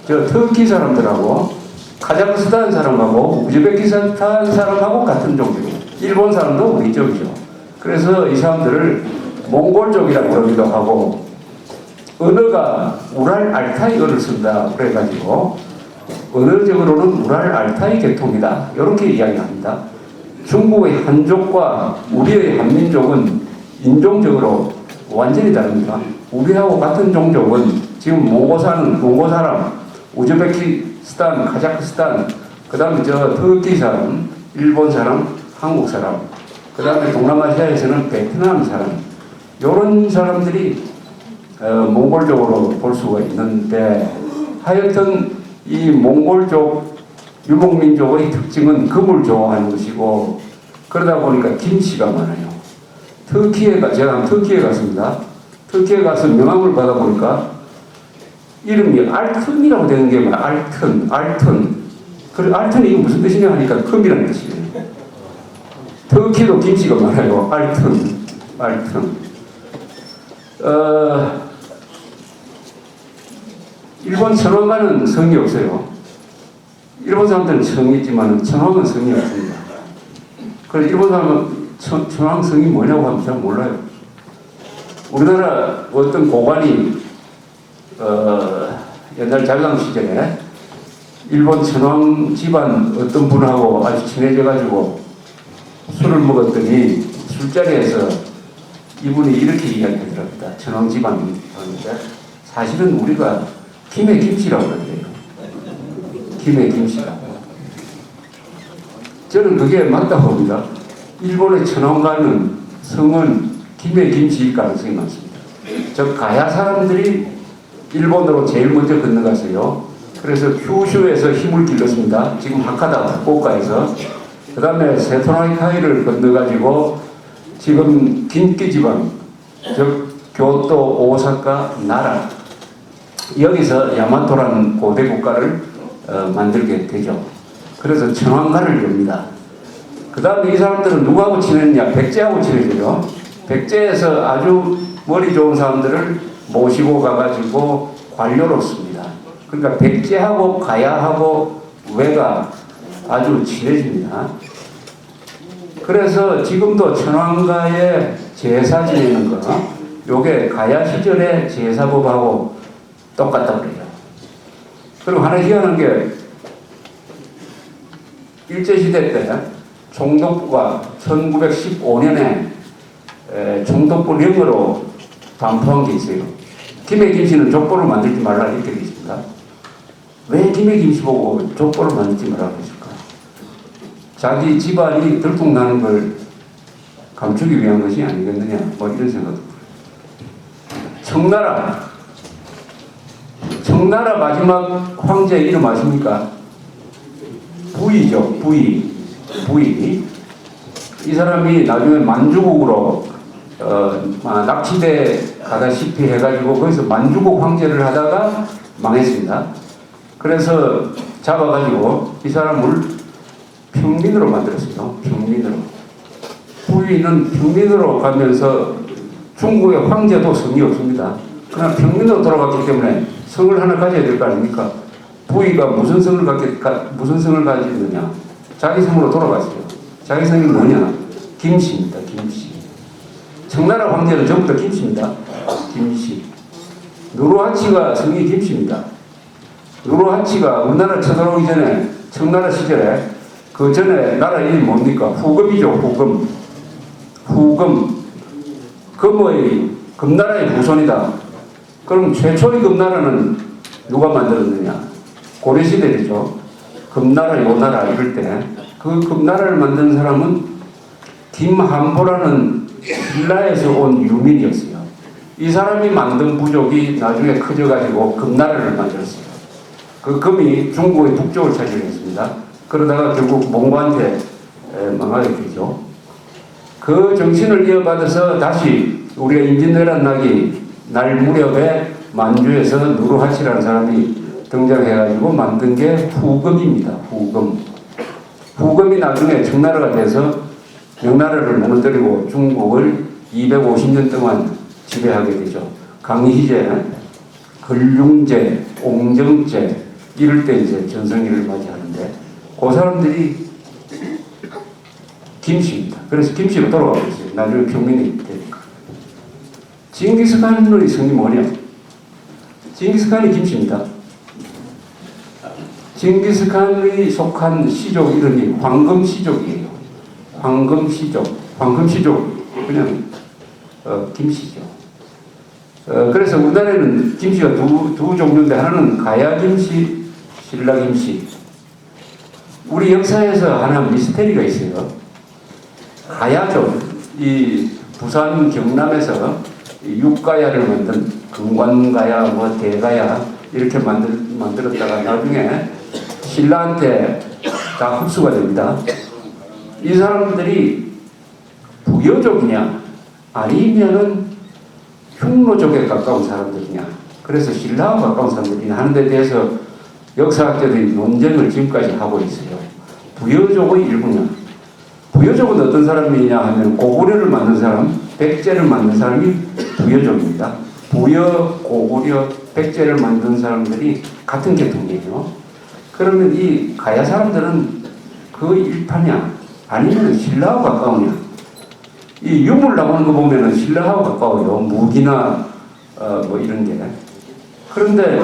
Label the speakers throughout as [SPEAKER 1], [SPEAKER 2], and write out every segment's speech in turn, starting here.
[SPEAKER 1] 저 터키 사람들하고 카자흐스탄 사람하고 우즈베키스탄 사람하고 같은 종교예요. 일본 사람도 우리 쪽이죠. 그래서 이 사람들을 몽골족이라고 그러기도 하고, 언어가 우랄 알타이어를 쓴다 그래가지고 언어적으로는 우랄 알타이 계통이다 이렇게 이야기합니다. 중국의 한족과 우리의 한민족은 인종적으로 완전히 다릅니다. 우리하고 같은 종족은 지금 몽고 사람, 우즈베키스탄, 카자흐스탄, 그 다음에 저 터키 사람, 일본 사람, 한국 사람, 그 다음에 동남아시아에서는 베트남 사람, 이런 사람들이 몽골족으로 볼 수가 있는데, 하여튼 이 몽골족 유목민족의 특징은 금을 좋아하는 것이고, 그러다 보니까 김치가 많아요. 제가 터키에 갔습니다. 터키에 가서 명함을 받아보니까 이름이 알튼이라고 되는 게 뭐야? 알튼. 그래, 알튼이 이게 무슨 뜻이냐 하니까 금이라는 뜻이에요. 터키도 김치가 많아요. 알튼. 일본 천황가는 성이 없어요. 일본 사람들은 성이 있지만 천황은 성이 없습니다. 그래서 일본 사람은 천황 성이 뭐냐고 하면 잘 몰라요. 우리나라 어떤 고관이 옛날 자강 시절에 일본 천황 집안 어떤 분하고 아주 친해져가지고 술을 먹었더니 술자리에서 이분이 이렇게 이야기하더랍니다. 천황 집안이 하는데 사실은 우리가 김의 김씨라고 그래요. 김의 김씨라고. 저는 그게 맞다고 봅니다. 일본의 천황가는 성은 김의 김씨일 가능성이 많습니다. 즉 가야 사람들이 일본으로 제일 먼저 건너갔어요. 그래서 큐슈에서 힘을 길렀습니다. 지금 하카다 후쿠오카에서. 그 다음에 세토나이카이를 건너가지고 지금 긴키 지방, 즉 교토, 오사카, 나라, 여기서 야마토라는 고대 국가를 만들게 되죠. 그래서 천황가를 엽니다. 그 다음에 이 사람들은 누구하고 친했냐? 백제하고 친해져요. 백제에서 아주 머리 좋은 사람들을 모시고 가가지고 관료로 씁니다. 그러니까 백제하고 가야하고 왜가 아주 친해집니다. 그래서 지금도 천황가의 제사 지내는 거, 요게 가야 시절의 제사법하고 똑같다 그래요. 그리고 하나 희한한 게 일제시대 때 총독부가 1915년에 총독부령으로 반포한 게 있어요. 김의 김씨는 족보를 만들지 말라 이렇게 되어 있습니다. 왜 김의 김씨 보고 족보를 만들지 말라고 했을까? 자기 집안이 들통나는 걸 감추기 위한 것이 아니겠느냐, 뭐 이런 생각도. 청나라 마지막 황제 이름 아십니까? 부이죠. 부이. 이 사람이 나중에 만주국으로 납치돼 가다시피 해가지고 거기서 만주국 황제를 하다가 망했습니다. 그래서 잡아가지고 이 사람을 평민으로 만들었어요. 평민으로. 부위는 평민으로 가면서 중국의 황제도 성이 없습니다. 그러나 평민으로 돌아갔기 때문에 성을 하나 가져야 될 거 아닙니까? 부위가 무슨 성을 가지느냐? 자기 성으로 돌아갔어요. 자기 성이 뭐냐? 김씨입니다. 김씨. 청나라 황제는 전부 다 김씨입니다. 김씨. 누르하치가 성이 김씨입니다. 누르하치가 우리나라 쳐들어오기 전에 청나라 시절에 그 전에 나라 이름이 뭡니까? 후금이죠. 후금. 금나라의 후손이다. 그럼 최초의 금나라는 누가 만들었느냐? 고려시대죠. 금나라, 요나라 이럴 때 그 금나라를 만든 사람은 김한보라는 신라에서 온 유민이었어요. 이 사람이 만든 부족이 나중에 커져가지고 금나라를 만들었어요. 그 금이 중국의 북쪽을 차지했습니다. 그러다가 결국 몽고한테 망하게 되죠. 그 정신을 이어받아서 다시 우리가 임진왜란 날 무렵에 만주에서 누르하치라는 사람이 등장해가지고 만든 게 후금입니다. 후금이 나중에 청나라가 돼서 명나라를 무너뜨리고 중국을 250년 동안 지배하게 되죠. 강희제, 근륭제, 옹정제, 이럴 때 이제 전성기를 맞이하는데 그 사람들이 김씨입니다. 그래서 김씨로 돌아가고 있어요. 나중에 평민이 되니까. 징기스칸의 성이 뭐냐? 징기스칸이 김씨입니다. 징기스칸이 속한 시족 이름이 황금시족이에요. 황금시족 그냥 김씨죠. 그래서 우리나라에는 김씨가 두 종류인데 하나는 가야김씨, 신라김씨. 우리 역사에서 하나 미스테리가 있어요. 가야죠. 이 부산 경남에서 육가야를 만든 금관가야, 뭐 대가야 이렇게 만들었다가 나중에 신라한테 다 흡수가 됩니다. 이 사람들이 부여족이냐 아니면은 흉노족에 가까운 사람들이냐, 그래서 신라와 가까운 사람들이냐 하는 데 대해서 역사학자들이 논쟁을 지금까지 하고 있어요. 부여족의 일부냐. 부여족은 어떤 사람이냐 하면 고구려를 만든 사람, 백제를 만든 사람이 부여족입니다. 부여, 고구려, 백제를 만든 사람들이 같은 계통이에요. 그러면 이 가야 사람들은 그 일파냐 아니면 신라와 가까우냐. 이 유물 나오는 거 보면은 신라하고 가까워요. 무기나 뭐 이런 게. 그런데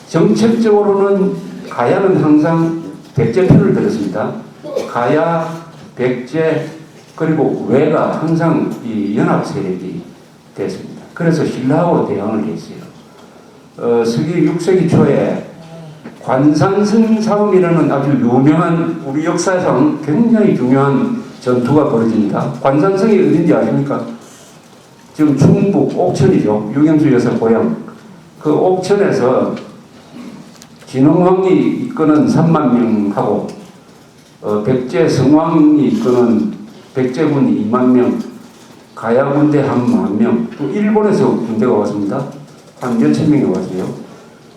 [SPEAKER 1] 정책적으로는 가야는 항상 백제 편을 들었습니다. 가야, 백제, 그리고 외가 항상 이 연합 세력이 됐습니다. 그래서 신라하고 대항을 했어요. 서기 6세기 초에 관산성 싸움이라는 아주 유명한, 우리 역사상 굉장히 중요한 전투가 벌어집니다. 관산성이 어딘지 아십니까? 지금 충북 옥천이죠. 유경수 여사 고향. 그 옥천에서 진흥왕이 이끄는 3만 명하고 백제 성왕이 이끄는 백제군 2만 명, 가야 군대 한 10,000명, 또 일본에서 군대가 왔습니다. 한 몇천 명이 왔어요.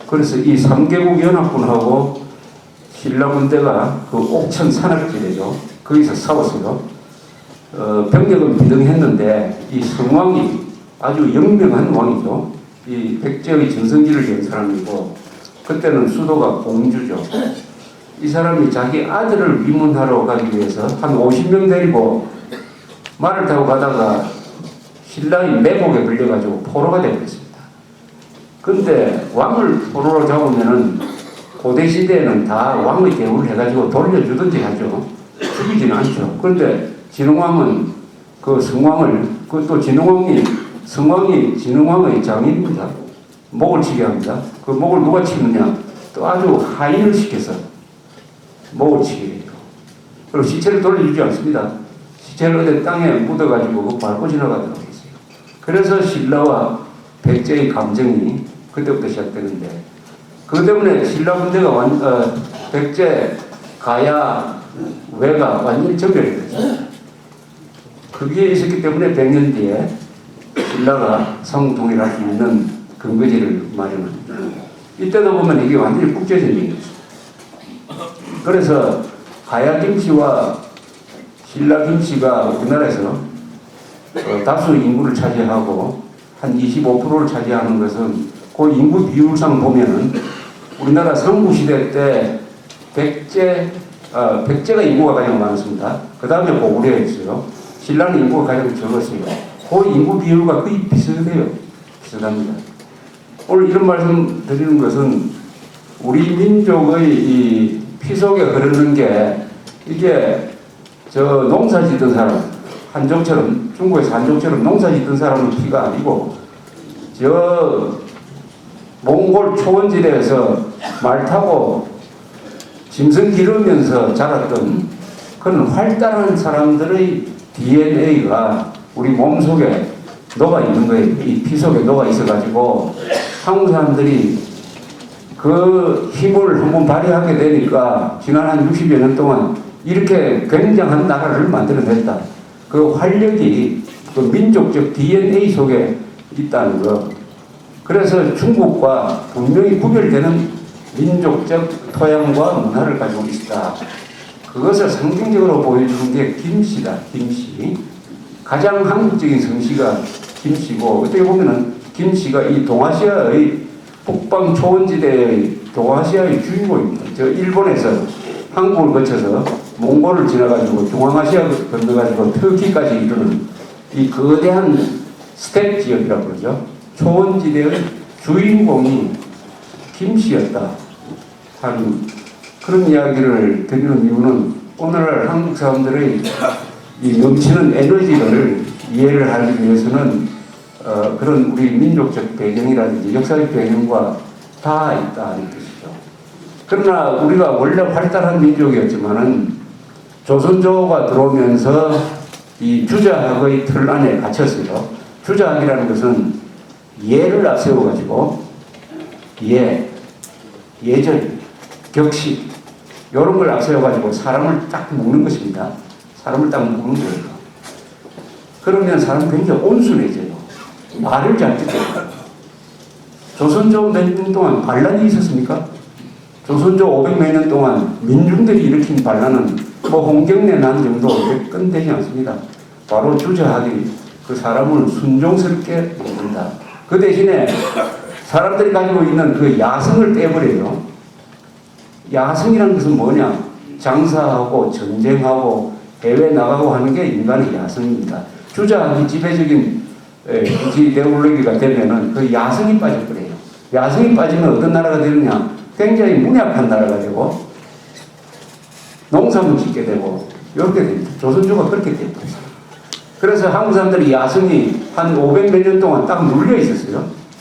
[SPEAKER 1] 그래서 이 3개국 연합군하고 신라 군대가 그 옥천 산악지대죠. 거기서 싸웠어요. 병력은 비등했는데 이 성왕이 아주 영명한 왕이죠. 이 백제의 전성기를 낸 사람이고 그때는 수도가 공주죠. 이 사람이 자기 아들을 위문하러 가기 위해서 한 50명 데리고 말을 타고 가다가 신라의 매복에 걸려가지고 포로가 되어버렸습니다. 근데 왕을 포로로 잡으면은 고대 시대에는 다 왕의 대우를 해가지고 돌려주든지 하죠. 죽이지는 않죠. 그런데 진흥왕은 그 성왕을, 그것도 성왕이 진흥왕의 장인입니다. 목을 치게 합니다. 그 목을 누가 치느냐? 또 아주 하인을 시켜서 목을 치게 해요. 그리고 시체를 돌려주지 않습니다. 시체를 어디 땅에 묻어가지고 그 밟고 지나가도록 했어요. 그래서 신라와 백제의 감정이 그때부터 시작되는데, 그 때문에 신라 군대가 백제, 가야, 외가 완전히 정멸이 됐어요. 그게 있었기 때문에 100년 뒤에 신라가 성통일할 수 있는 근거지를 마련합니다. 이때도 보면 이게 완전히 국제전쟁이었어요. 그래서 가야 김씨와 신라 김씨가 우리나라에서 다수 인구를 차지하고 한 25%를 차지하는 것은 그 인구 비율상 보면은 우리나라 삼국시대 때 백제가 인구가 가장 많았습니다. 그 다음에 고구려였어요. 신라는 인구가 가장 적었어요. 그 인구 비율과 거의 비슷합니다. 오늘 이런 말씀 드리는 것은 우리 민족의 이 피 속에 흐르는 게 이게 저 농사 짓던 사람, 한족처럼, 중국에서 한족처럼 농사 짓던 사람의 피가 아니고 저 몽골 초원지대에서 말 타고 짐승 기르면서 자랐던 그런 활달한 사람들의 DNA가 우리 몸속에 녹아 있는 거예요. 이 피 속에 녹아 있어가지고 한국 사람들이 그 힘을 한번 발휘하게 되니까 지난 한 60여 년 동안 이렇게 굉장한 나라를 만들어냈다. 그 활력이 그 민족적 DNA 속에 있다는 거. 그래서 중국과 분명히 구별되는 민족적 토양과 문화를 가지고 있다. 그것을 상징적으로 보여주는 게 김씨다. 김씨. 가장 한국적인 성씨가 김씨고, 어떻게 보면은 김씨가 이 동아시아의 북방 초원지대의 동아시아의 주인공입니다. 저 일본에서 한국을 거쳐서 몽골을 지나가지고 중앙아시아를 건너가지고 터키까지 이르는 이 거대한 스텝 지역이라고 그러죠. 초원지대의 주인공이 김씨였다 하는 그런 이야기를 드리는 이유는 오늘날 한국 사람들의 이 넘치는 에너지를 이해를 하기 위해서는 그런 우리 민족적 배경이라든지 역사적 배경과 다 있다는 뜻이죠. 그러나 우리가 원래 활달한 민족이었지만은 조선조가 들어오면서 이 주자학의 틀 안에 갇혔어요. 주자학이라는 것은 예를 앞세워가지고 예절, 격식 이런 걸 앞세워가지고 사람을 딱 묶는 것입니다. 사람을 딱 묶는 거예요. 그러면 사람은 굉장히 온순해져요. 말을 잘 듣게. 조선조 몇 년 동안 반란이 있었습니까? 조선조 500몇 년 동안 민중들이 일으킨 반란은 뭐 홍경래 난 정도 끝되지 않습니다. 바로 주저하기 그 사람을 순종스럽게 만든다. 그 대신에 사람들이 가지고 있는 그 야성을 떼버려요. 야성이라는 것은 뭐냐? 장사하고 전쟁하고 해외 나가고 하는 게 인간의 야성입니다. 주저하기 지배적인 이데올로기가 되면은 그 야성이 빠져버려요. 야성이 빠지면 어떤 나라가 되느냐? 굉장히 문약한 나라가 되고 농사만 짓게 되고 이렇게 됩니다. 조선조가 그렇게 됩니다. 그래서 한국 사람들이 야성이 한 500몇 년 동안 딱 눌려 있었어요.